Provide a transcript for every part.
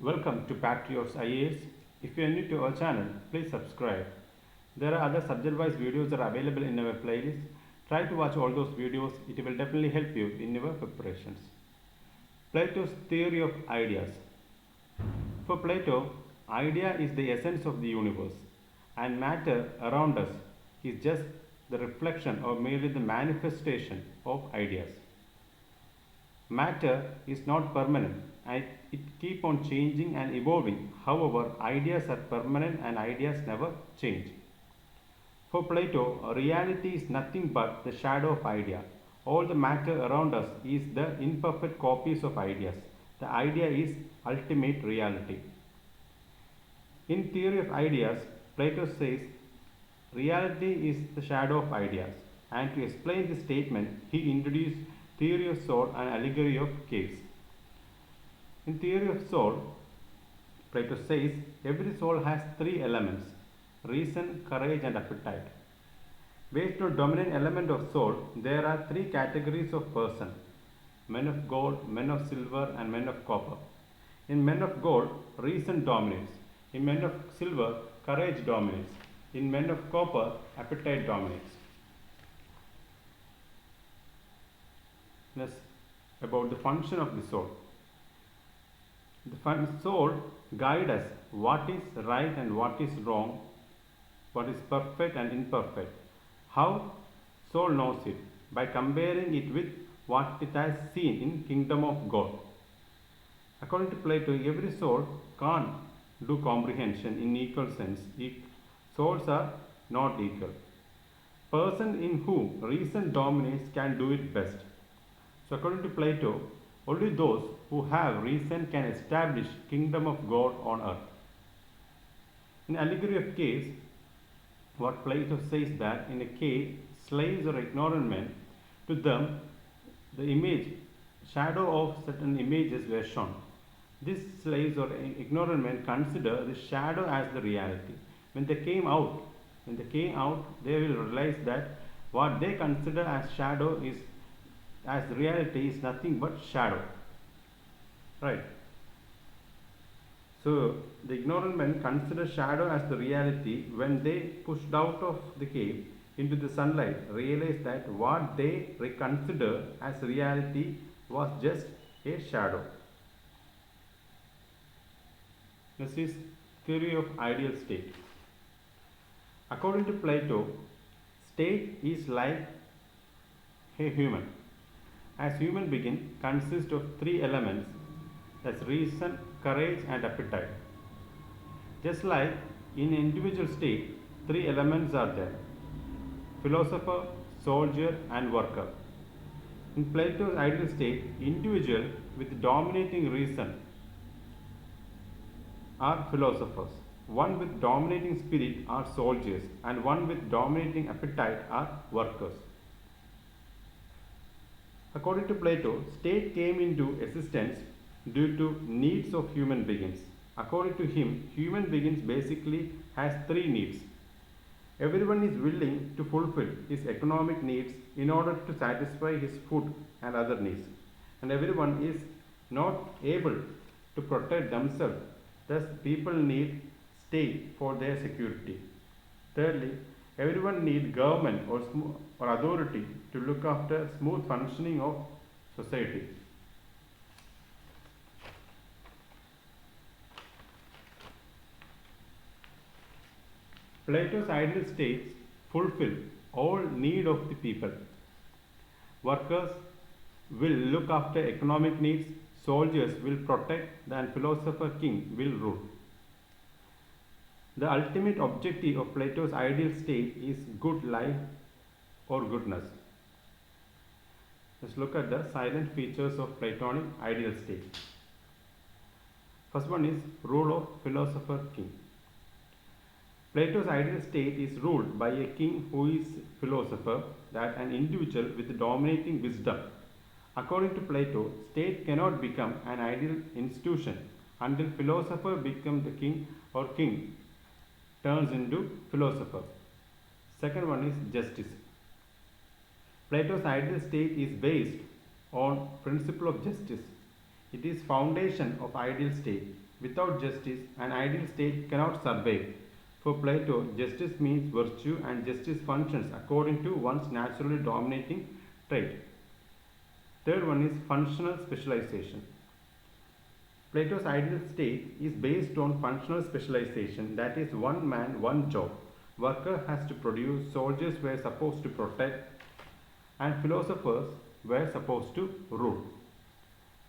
Welcome to PATRIOTS IAS. If you are new to our channel, please subscribe. There are other subject-wise videos that are available in our playlist. Try to watch all those videos. It will definitely help you in your preparations. Plato's theory of ideas. For Plato, idea is the essence of the universe, and matter around us is just the reflection or merely the manifestation of ideas. Matter is not permanent and it keeps on changing and evolving. However, ideas are permanent and ideas never change. For Plato, reality is nothing but the shadow of idea. All the matter around us is the imperfect copies of ideas. The idea is ultimate reality. In theory of ideas, Plato says reality is the shadow of ideas, and to explain this statement, he introduced theory of soul and allegory of caves. In theory of soul, Plato says every soul has three elements: reason, courage, and appetite. Based on dominant element of soul, there are three categories of person: men of gold, men of silver, and men of copper. In men of gold, reason dominates. In men of silver, courage dominates. In men of copper, appetite dominates. Next, about the function of the soul. The soul guides us what is right and what is wrong, what is perfect and imperfect. How soul knows it? By comparing it with what it has seen in kingdom of God. According to Plato, every soul can't do comprehension in equal sense. Souls are not equal. Person in whom reason dominates can do it best. So according to Plato, only those who have reason can establish kingdom of God on earth. In allegory of caves, what Plato says that in a cave, slaves or ignorant men, to them the image, shadow of certain images were shown. These slaves or ignorant men consider the shadow as the reality. When they came out, they will realize that what they consider as shadow is as reality is nothing but shadow. Right. So the ignorant men consider shadow as the reality. When they pushed out of the cave into the sunlight, realize that what they consider as reality was just a shadow. This is theory of ideal state. According to Plato, state is like a human. As human being consists of three elements, that's reason, courage, and appetite. Just like in individual state, three elements are there: philosopher, soldier, and worker. In Plato's ideal state, individual with dominating reason are philosophers, one with dominating spirit are soldiers, and one with dominating appetite are workers. According to Plato, state came into existence due to needs of human beings. According to him, human beings basically has three needs. Everyone is willing to fulfill his economic needs in order to satisfy his food and other needs. And everyone is not able to protect themselves. Thus, people need state for their security. Thirdly, everyone needs government or authority to look after smooth functioning of society. Plato's ideal states fulfill all need of the people. Workers will look after economic needs, soldiers will protect, and philosopher king will rule. The ultimate objective of Plato's ideal state is good life or goodness. Let's look at the silent features of Platonic ideal state. First one is rule of philosopher king. Plato's ideal state is ruled by a king who is philosopher, that an individual with dominating wisdom. According to Plato, state cannot become an ideal institution until philosopher becomes the king or king turns into philosopher. Second one is justice. Plato's ideal state is based on principle of justice. It is foundation of ideal state. Without justice, an ideal state cannot survive. For Plato, justice means virtue, and justice functions according to one's naturally dominating trait. Third one is functional specialization. Plato's ideal state is based on functional specialization, that is, one man, one job. Worker has to produce, soldiers were supposed to protect, and philosophers were supposed to rule.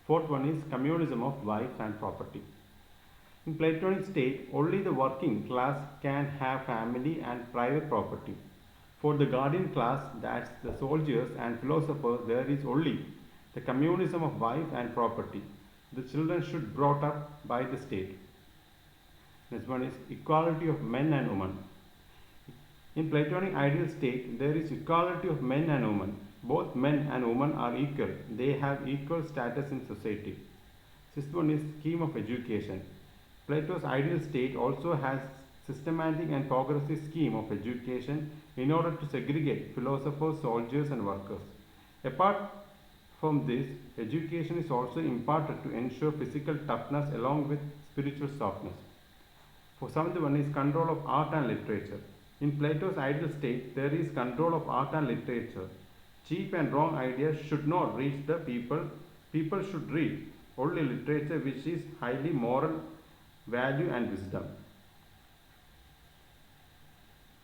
Fourth one is communism of wife and property. In Platonic state, only the working class can have family and private property. For the guardian class, that's the soldiers and philosophers, there is only the communism of wife and property. The children should be brought up by the state. Next one is equality of men and women. In Platonic ideal state, there is equality of men and women. Both men and women are equal. They have equal status in society. Sixth one is scheme of education. Plato's ideal state also has systematic and progressive scheme of education in order to segregate philosophers, soldiers and workers. Apart from this, education is also imparted to ensure physical toughness along with spiritual softness. For seventh one is control of art and literature. In Plato's ideal state, there is control of art and literature. Cheap and wrong ideas should not reach the people. People should read only literature which is highly moral value and wisdom.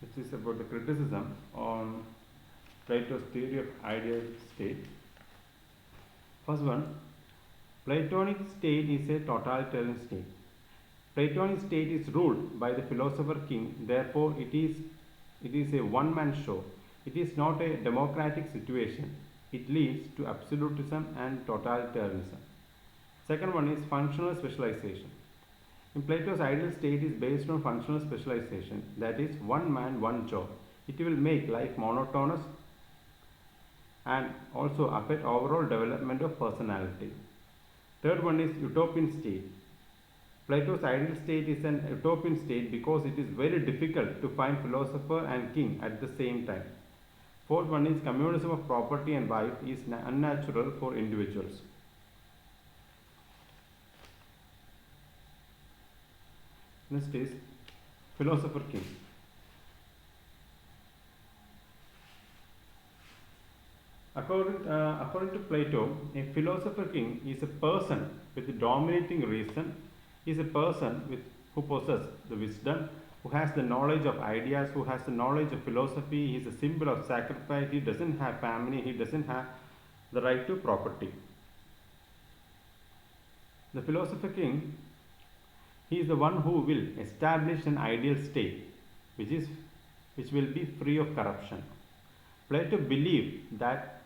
This is about the criticism on Plato's theory of ideal state. First one, Platonic state is a totalitarian state. Platonic state is ruled by the philosopher king, therefore it is a one-man show. It is not a democratic situation. It leads to absolutism and totalitarianism. Second one is functional specialization. In Plato's ideal state is based on functional specialization, that is, one man, one job. It will make life monotonous and also affect overall development of personality. Third one is utopian state. Plato's ideal state is an utopian state because it is very difficult to find philosopher and king at the same time. Fourth one is communism of property and wife is unnatural for individuals. Next is philosopher king. According to Plato, a philosopher king is a person with dominating reason, is a person who possesses the wisdom, who has the knowledge of ideas, who has the knowledge of philosophy. He is a symbol of sacrifice. He doesn't have family. He doesn't have the right to property. The philosopher king, he is the one who will establish an ideal state which will be free of corruption. Plato believed that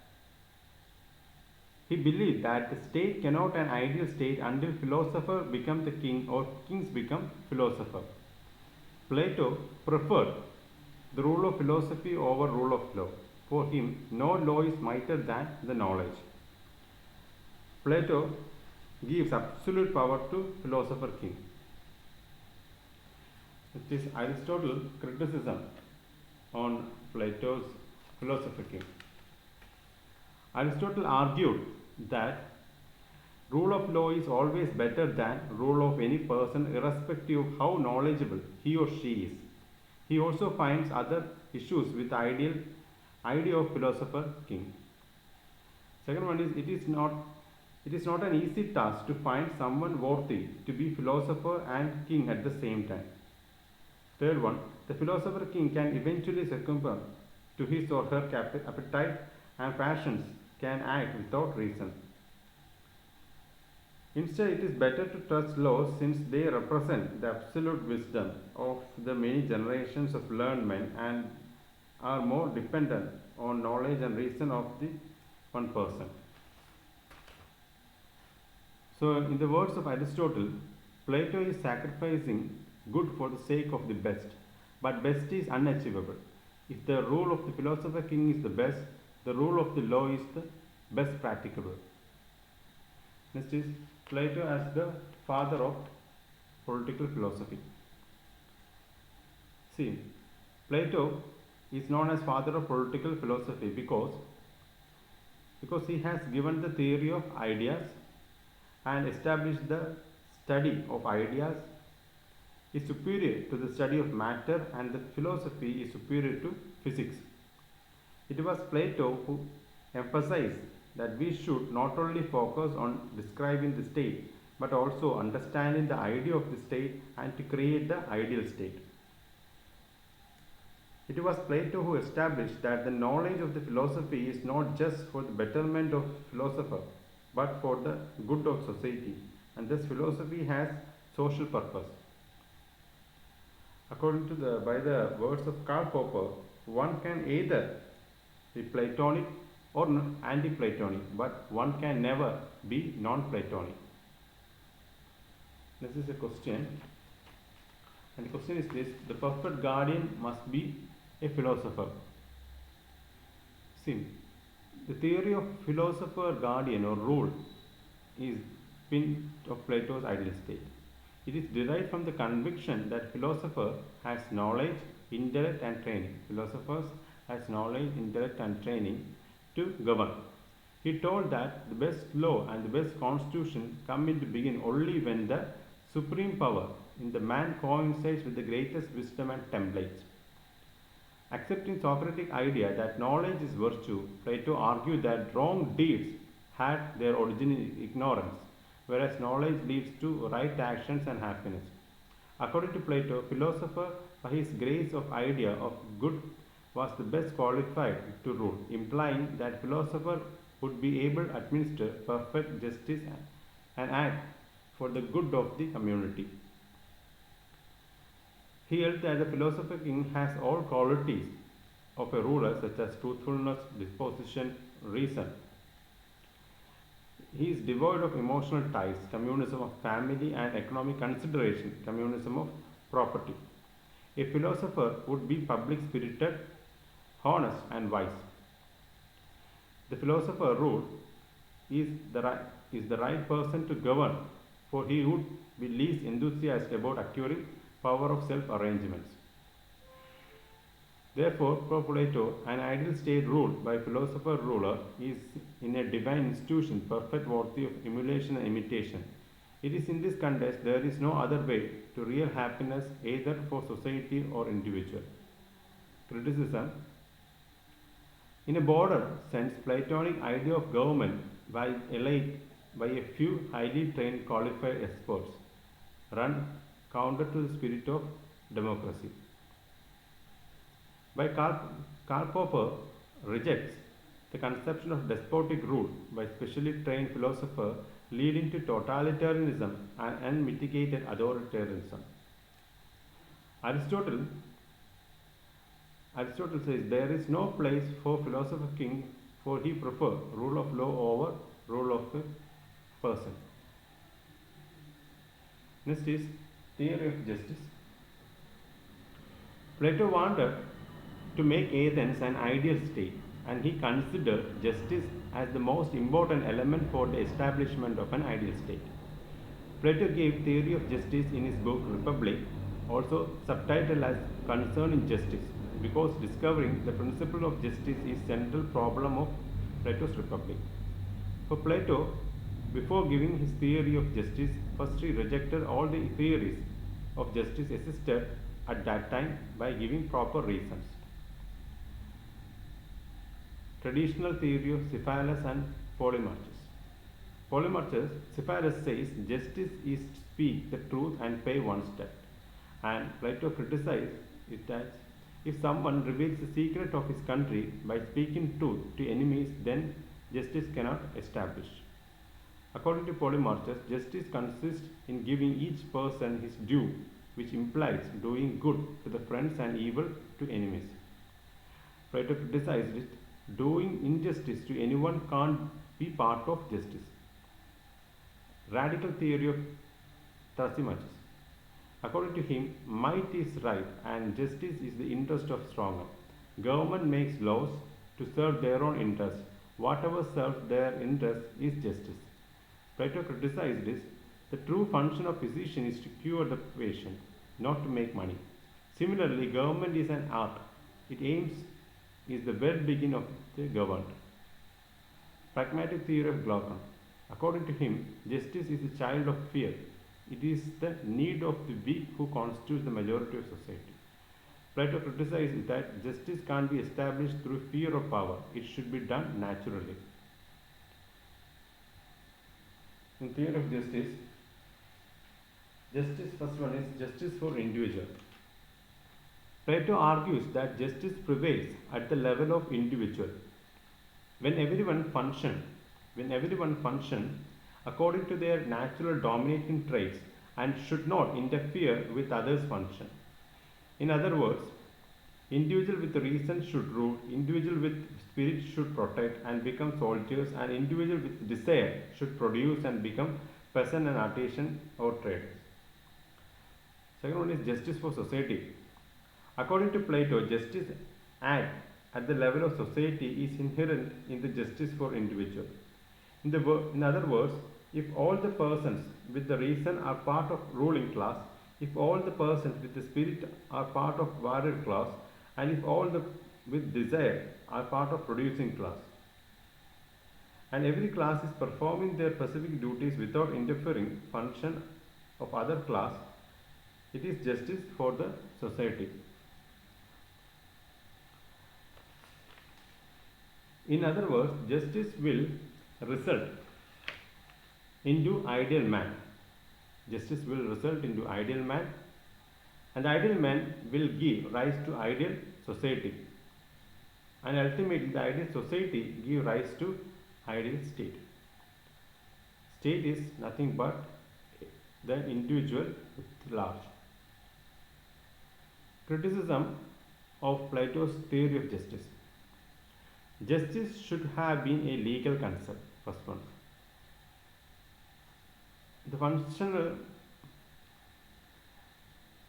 the state cannot an ideal state until philosopher become the king or kings become philosopher. Plato preferred the rule of philosophy over rule of law. For him, no law is mightier than the knowledge. Plato gives absolute power to philosopher king. It is Aristotle's criticism on Plato's philosopher king. Aristotle argued that rule of law is always better than rule of any person irrespective of how knowledgeable he or she is. He also finds other issues with the idea of philosopher king. Second one is it is not an easy task to find someone worthy to be philosopher and king at the same time. Third one, the philosopher king can eventually succumb to his or her appetite and passions can act without reason. Instead, it is better to trust laws since they represent the absolute wisdom of the many generations of learned men and are more dependent on knowledge and reason of the one person. So, in the words of Aristotle, Plato is sacrificing good for the sake of the best, but best is unachievable. If the rule of the philosopher king is the best, the rule of the law is the best practicable. Next is Plato as the father of political philosophy. See, Plato is known as father of political philosophy because he has given the theory of ideas and established the study of ideas is superior to the study of matter, and that philosophy is superior to physics. It was Plato who emphasized that we should not only focus on describing the state but also understanding the idea of the state and to create the ideal state. It was Plato who established that the knowledge of the philosophy is not just for the betterment of philosopher but for the good of society, and thus philosophy has social purpose. According to by the words of Karl Popper, one can either be Platonic or anti-Platonic, but one can never be non-Platonic. This is a question, and the question is this: the perfect guardian must be a philosopher. See, the theory of philosopher guardian or rule is pin of Plato's ideal state. It is derived from the conviction that philosopher has knowledge, intellect and training. Philosophers has knowledge, intellect and training to govern. He told that the best law and the best constitution come into being only when the supreme power in the man coincides with the greatest wisdom and templates. Accepting Socratic idea that knowledge is virtue, Plato argued that wrong deeds had their origin in ignorance, whereas knowledge leads to right actions and happiness. According to Plato, philosopher by his grace of idea of good was the best qualified to rule, implying that philosopher would be able to administer perfect justice and act for the good of the community. He held that the philosopher king has all qualities of a ruler such as truthfulness, disposition, reason. He is devoid of emotional ties, communism of family and economic consideration, communism of property. A philosopher would be public spirited, honest and wise. The philosopher rule is the right person to govern, for he would be least enthusiastic about acquiring power of self-arrangements. Therefore, for Plato, an ideal state ruled by philosopher ruler is in a divine institution, perfect worthy of emulation and imitation. It is in this context there is no other way to real happiness either for society or individual. Criticism. In a broader sense, Platonic idea of government by a few highly trained qualified experts run counter to the spirit of democracy. By Karl Popper rejects the conception of despotic rule by specially trained philosopher, leading to totalitarianism and unmitigated authoritarianism. Aristotle says there is no place for philosopher king, for he prefers rule of law over rule of a person. Next is theory of justice. Plato wanted to make Athens an ideal state, and he considered justice as the most important element for the establishment of an ideal state. Plato gave theory of justice in his book Republic, also subtitled as Concerning Justice, because discovering the principle of justice is central problem of Plato's Republic. For Plato, before giving his theory of justice, first he rejected all the theories of justice existed at that time by giving proper reasons. Traditional theory of Cephalus and Polemarchus. Polemarchus, Cephalus says justice is to speak the truth and pay one's debt. And Plato criticized it as if someone reveals the secret of his country by speaking truth to enemies, then justice cannot establish. According to Polemarchus, justice consists in giving each person his due, which implies doing good to the friends and evil to enemies. Plato criticized it. Doing injustice to anyone can't be part of justice. Radical theory of Thrasymachus. According to him, might is right and justice is the interest of stronger. Government makes laws to serve their own interests. Whatever serves their interest is justice. Plato criticized this. The true function of physician is to cure the patient, not to make money. Similarly, government is an art. It aims is the well-being of the governed. Pragmatic theory of Glaucon. According to him, justice is the child of fear. It is the need of the weak who constitutes the majority of society. Plato criticizes that justice can't be established through fear of power. It should be done naturally. In theory of justice, first one is justice for individual. Plato argues that justice prevails at the level of individual. When everyone function according to their natural dominating traits and should not interfere with others' function. In other words, individual with reason should rule, individual with spirit should protect and become soldiers, and individual with desire should produce and become peasant and artisan or traders. Second one is justice for society. According to Plato, justice at the level of society is inherent in the justice for individual. In other words, if all the persons with the reason are part of ruling class, if all the persons with the spirit are part of warrior class, and if all the with desire are part of producing class, and every class is performing their specific duties without interfering function of other class, it is justice for the society. In other words, justice will result into ideal man. Justice will result into ideal man, and ideal man will give rise to ideal society, and ultimately the ideal society give rise to ideal state. State is nothing but the individual at large. Criticism of Plato's theory of justice. Justice should have been a legal concept. First one. The functional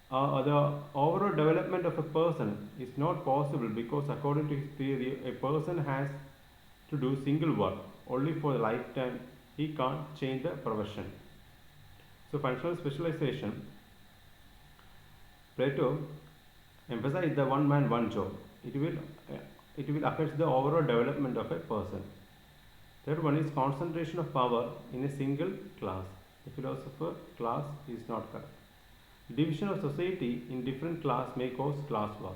the overall development of a person is not possible because, according to his theory, a person has to do single work only for the lifetime. He can't change the profession. So, functional specialization. Plato emphasized the one man, one job. It will affect the overall development of a person. Third one is concentration of power in a single class. The philosopher class is not correct. Division of society in different class may cause class war.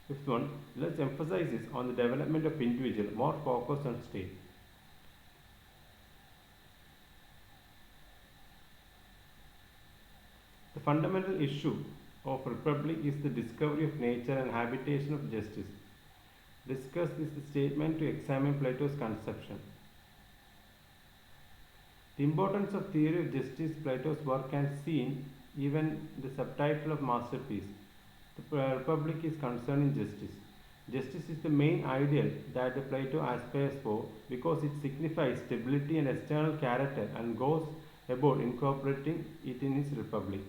Fifth one, less emphasis on the development of individual, more focus on state. The fundamental issue of republic is the discovery of nature and habitation of justice. Discuss this statement to examine Plato's conception. The importance of theory of justice, Plato's work, can seen even the subtitle of masterpiece. The Republic is concerning justice. Justice is the main ideal that the Plato aspires for because it signifies stability and external character and goes about incorporating it in his republic.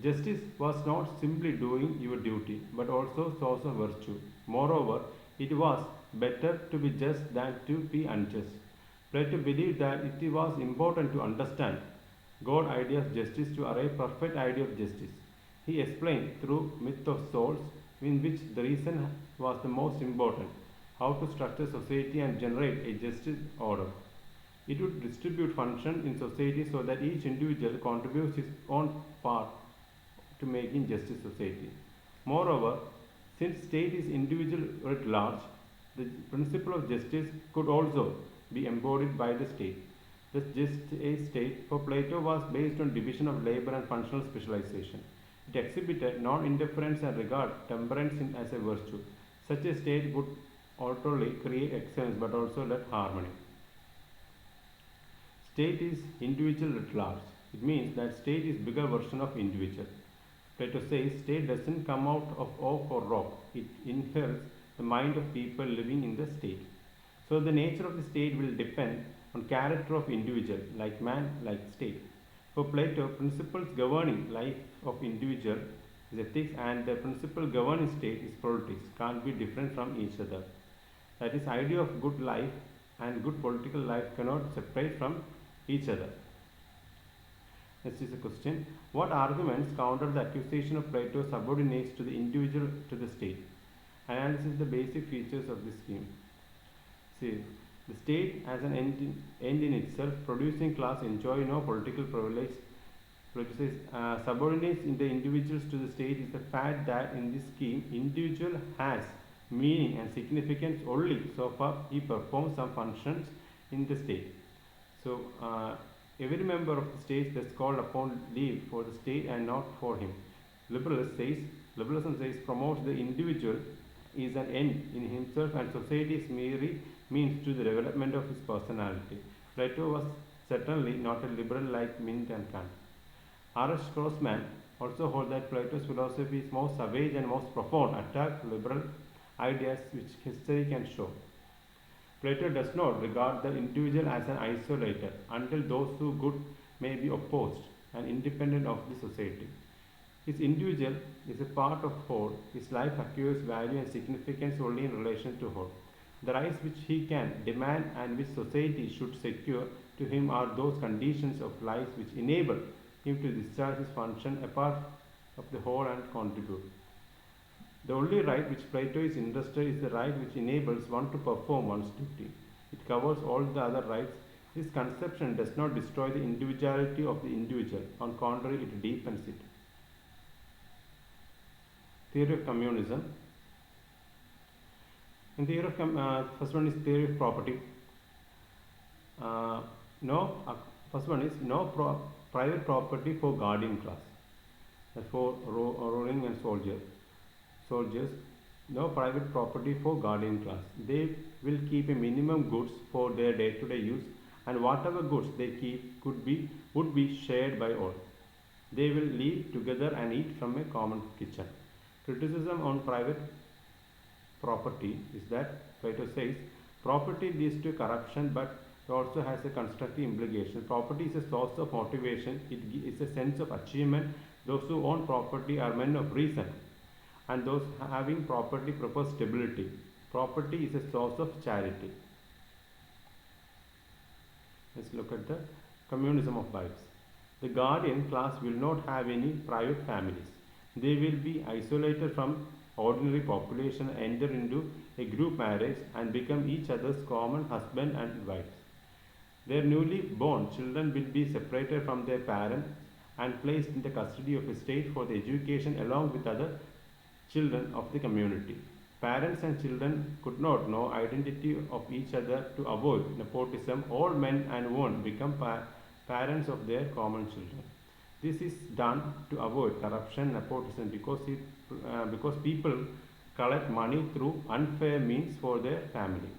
Justice was not simply doing your duty, but also source of virtue. Moreover, it was better to be just than to be unjust. Plato believed that it was important to understand God's idea of justice to arrive perfect idea of justice. He explained through myth of souls, in which the reason was the most important, how to structure society and generate a just order. It would distribute function in society so that each individual contributes his own part to making justice society. Moreover, since state is individual at large, the principle of justice could also be embodied by the state. Thus, just a state for Plato was based on division of labor and functional specialization. It exhibited non-interference and regard temperance as a virtue. Such a state would not only create excellence but also let harmony. State is individual at large. It means that state is bigger version of individual. Plato says state doesn't come out of oak or rock. It inherits the mind of people living in the state. So the nature of the state will depend on character of individual, like man, like state. For Plato, principles governing life of individual is ethics, and the principle governing state is politics. Can't be different from each other. That is, idea of good life and good political life cannot separate from each other. Next is a question. What arguments counter the accusation of Plato subordinates to the individual to the state? Analysis the basic features of this scheme. See, the state as an end in itself, producing class enjoy no political privilege Plato says subordinates in the individuals to the state is the fact that in this scheme individual has meaning and significance only so far he performs some functions in the state. So every member of the state is called upon leave for the state and not for him. Liberalism says promotes the individual is an end in himself and society is merely means to the development of his personality. Plato was certainly not a liberal like Mint and Kant. R.S. Grossman also holds that Plato's philosophy is most savage and most profound attack liberal ideas which history can show. Plato does not regard the individual as an isolator until those who good may be opposed and independent of the society. His individual is a part of whole. His life acquires value and significance only in relation to whole. The rights which he can demand and which society should secure to him are those conditions of life which enable him to discharge his function apart of the whole and contribute. The only right which Plato is interested in is the right which enables one to perform one's duty. It covers all the other rights. This conception does not destroy the individuality of the individual. On the contrary, it deepens it. Theory of communism. In theory of first one is theory of property. First one is private property for guardian class. For ruling and soldiers, no private property for guardian class. They will keep a minimum goods for their day-to-day use, and whatever goods they keep would be shared by all. They will live together and eat from a common kitchen. Criticism on private property is that Plato says property leads to corruption, but it also has a constructive implication. Property is a source of motivation. It is a sense of achievement. Those who own property are men of reason, and those having property prefer stability. Property is a source of charity. Let's look at the communism of wives. The guardian class will not have any private families. They will be isolated from ordinary population, enter into a group marriage and become each other's common husband and wives. Their newly born children will be separated from their parents and placed in the custody of a state for the education along with other children of the community. Parents and children could not know identity of each other to avoid nepotism. All men and women become parents of their common children. This is done to avoid corruption, nepotism, because people collect money through unfair means for their family.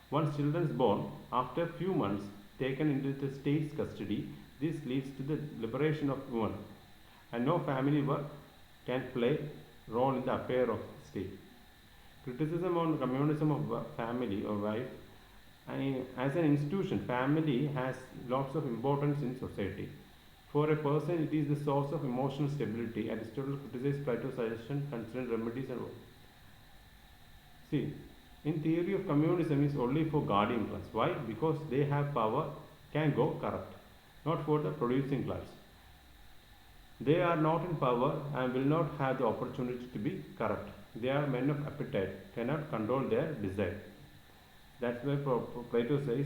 Once children born, after a few months taken into the state's custody, this leads to the liberation of women, and no family work can play role in the affair of the state. Criticism on communism of family or wife. As an institution, family has lots of importance in society. For a person, it is the source of emotional stability. Aristotle criticized Plato's suggestion concerning remedies and all. See, in theory of communism is only for guardian class. Why? Because they have power, can go corrupt, not for the producing class. They are not in power and will not have the opportunity to be corrupt. They are men of appetite, cannot control their desire. That's why Plato says,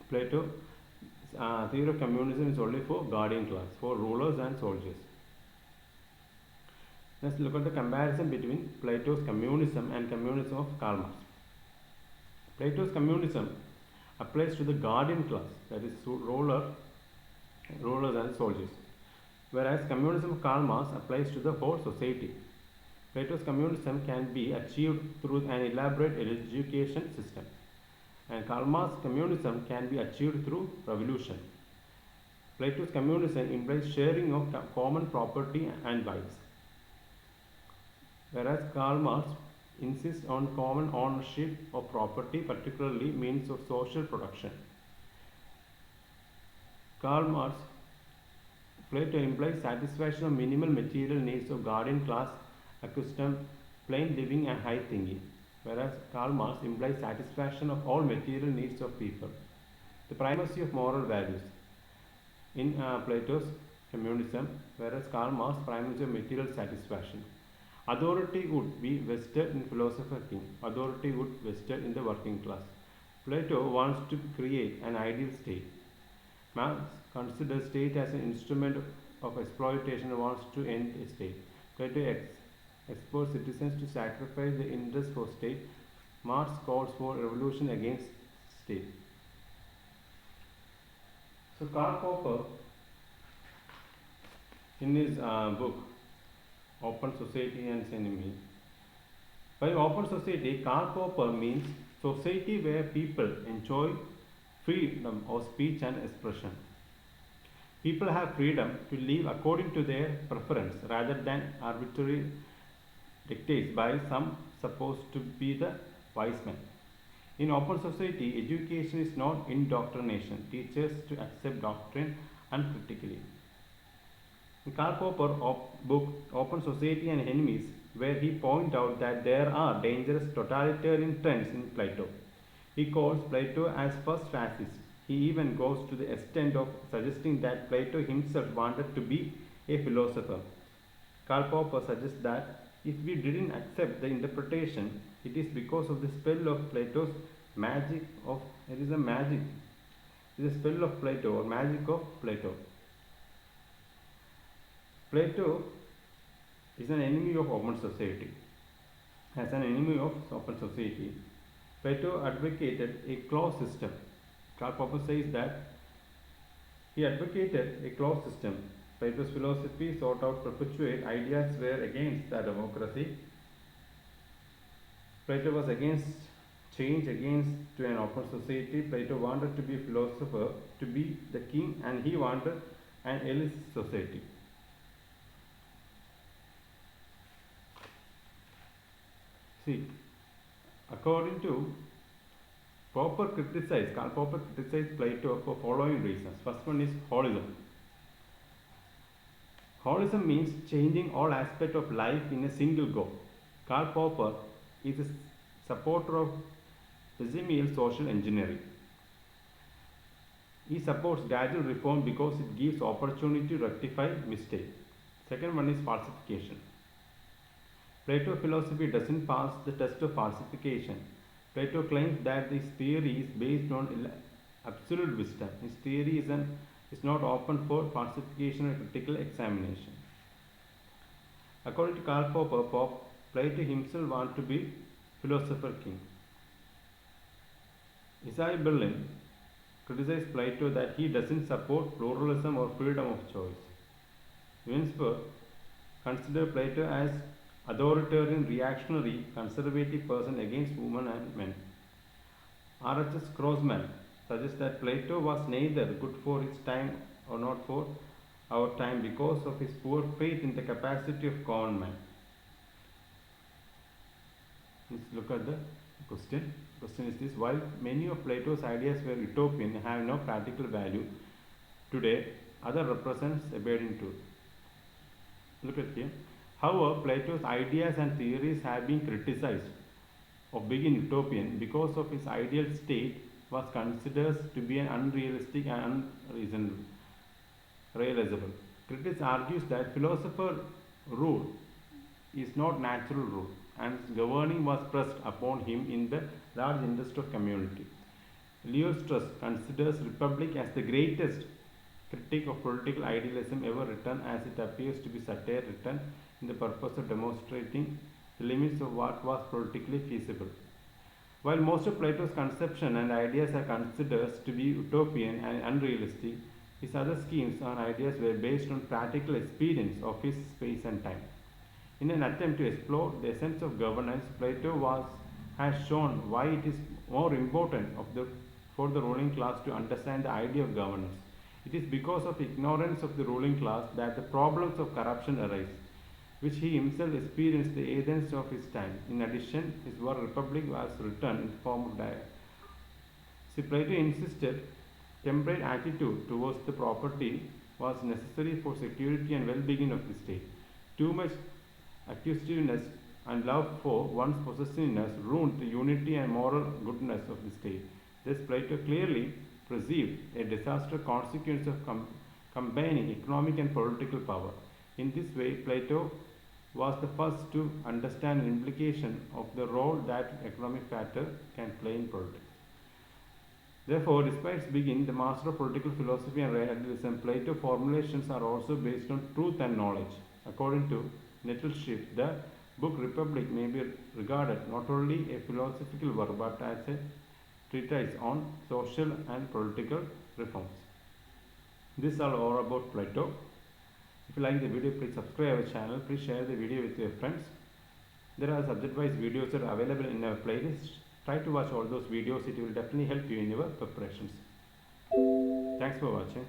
theory of communism is only for guardian class, for rulers and soldiers. Let's look at the comparison between Plato's communism and communism of Karl Marx. Plato's communism applies to the guardian class, that is rulers and soldiers, whereas communism of Karl Marx applies to the whole society. Plato's communism can be achieved through an elaborate education system, and Karl Marx's communism can be achieved through revolution. Plato's communism implies sharing of common property and rights, whereas Karl Marx insists on common ownership of property, particularly means of social production. Plato implies satisfaction of minimal material needs of guardian class accustomed plain living and high thinking, whereas Karl Marx implies satisfaction of all material needs of people. The primacy of moral values in Plato's communism, whereas Karl Marx primacy of material satisfaction. Authority would be vested in philosopher king. Authority would vested in the working class. Plato wants to create an ideal state. Marx considers state as an instrument of exploitation and wants to end a state. Plato exhorts citizens to sacrifice their interests for state. Marx calls for revolution against state. So Karl Popper, in his book Open Society and Its Enemy, by open society, Karl Popper means society where people enjoy freedom of speech and expression. People have freedom to live according to their preference rather than arbitrary dictates by some supposed to be the wise men. In open society, education is not indoctrination. Teachers to accept doctrine uncritically. In Karl Popper's book Open Society and Enemies, where he points out that there are dangerous totalitarian trends in Plato. He calls Plato as first fascist. He even goes to the extent of suggesting that Plato himself wanted to be a philosopher. Karl Popper suggests that if we didn't accept the interpretation, it is because of the spell of Plato's magic of it is a magic. It is a spell of Plato or magic of Plato. Plato is an enemy of open society. As an enemy of open society, Plato advocated a closed system. Karl Popper says that he advocated a closed system. Plato's philosophy sought out perpetuate ideas were against the democracy. Plato was against change, against to an open society. Plato wanted to be a philosopher, to be the king, and he wanted an elite society. See, according to Karl Popper criticized Plato for following reasons. First one is holism. Holism means changing all aspects of life in a single go. Karl Popper is a supporter of piecemeal social engineering. He supports gradual reform because it gives opportunity to rectify mistakes. Second one is falsification. Plato's philosophy doesn't pass the test of falsification. Plato claims that his theory is based on absolute wisdom. His theory is not open for falsification or critical examination. According to Karl Popper, Plato himself wanted to be philosopher king. Isaiah Berlin criticized Plato that he doesn't support pluralism or freedom of choice. Winsberg considered Plato as authoritarian, reactionary, conservative person against women and men. R.H.S. Grossman suggests that Plato was neither good for his time or not for our time because of his poor faith in the capacity of common man. Let's look at the question. The question is this: while many of Plato's ideas were utopian and have no practical value today, other represents abiding truth. Look at here. However, Plato's ideas and theories have been criticized of being utopian because of his ideal state was considered to be an unrealistic and unrealizable. Critics argues that philosopher rule is not natural rule and governing was pressed upon him in the large interest of community. Leo Strauss considers Republic as the greatest critique of political idealism ever written, as it appears to be satire written in the purpose of demonstrating the limits of what was politically feasible. While most of Plato's conception and ideas are considered to be utopian and unrealistic, his other schemes and ideas were based on practical experience of his space and time. In an attempt to explore the essence of governance, Plato has shown why it is more important for the ruling class to understand the idea of governance. It is because of ignorance of the ruling class that the problems of corruption arise, which he himself experienced the Athens of his time. In addition, his work Republic was written in the form of dialogue. See, Plato insisted temperate attitude towards the property was necessary for security and well-being of the state. Too much acquisitiveness and love for one's possessiveness ruined the unity and moral goodness of the state. Thus, Plato clearly perceived a disastrous consequence of combining economic and political power. In this way, Plato was the first to understand the implication of the role that economic factor can play in politics. Therefore, despite its beginning, the master of political philosophy and realism, Plato's formulations are also based on truth and knowledge. According to Nettleship, the book Republic may be regarded not only a philosophical work but as a treatise on social and political reforms. This is all about Plato. If you like the video, please subscribe our channel. Please share the video with your friends. There are subject-wise videos that are available in our playlist. Try to watch all those videos. It will definitely help you in your preparations. Thanks for watching.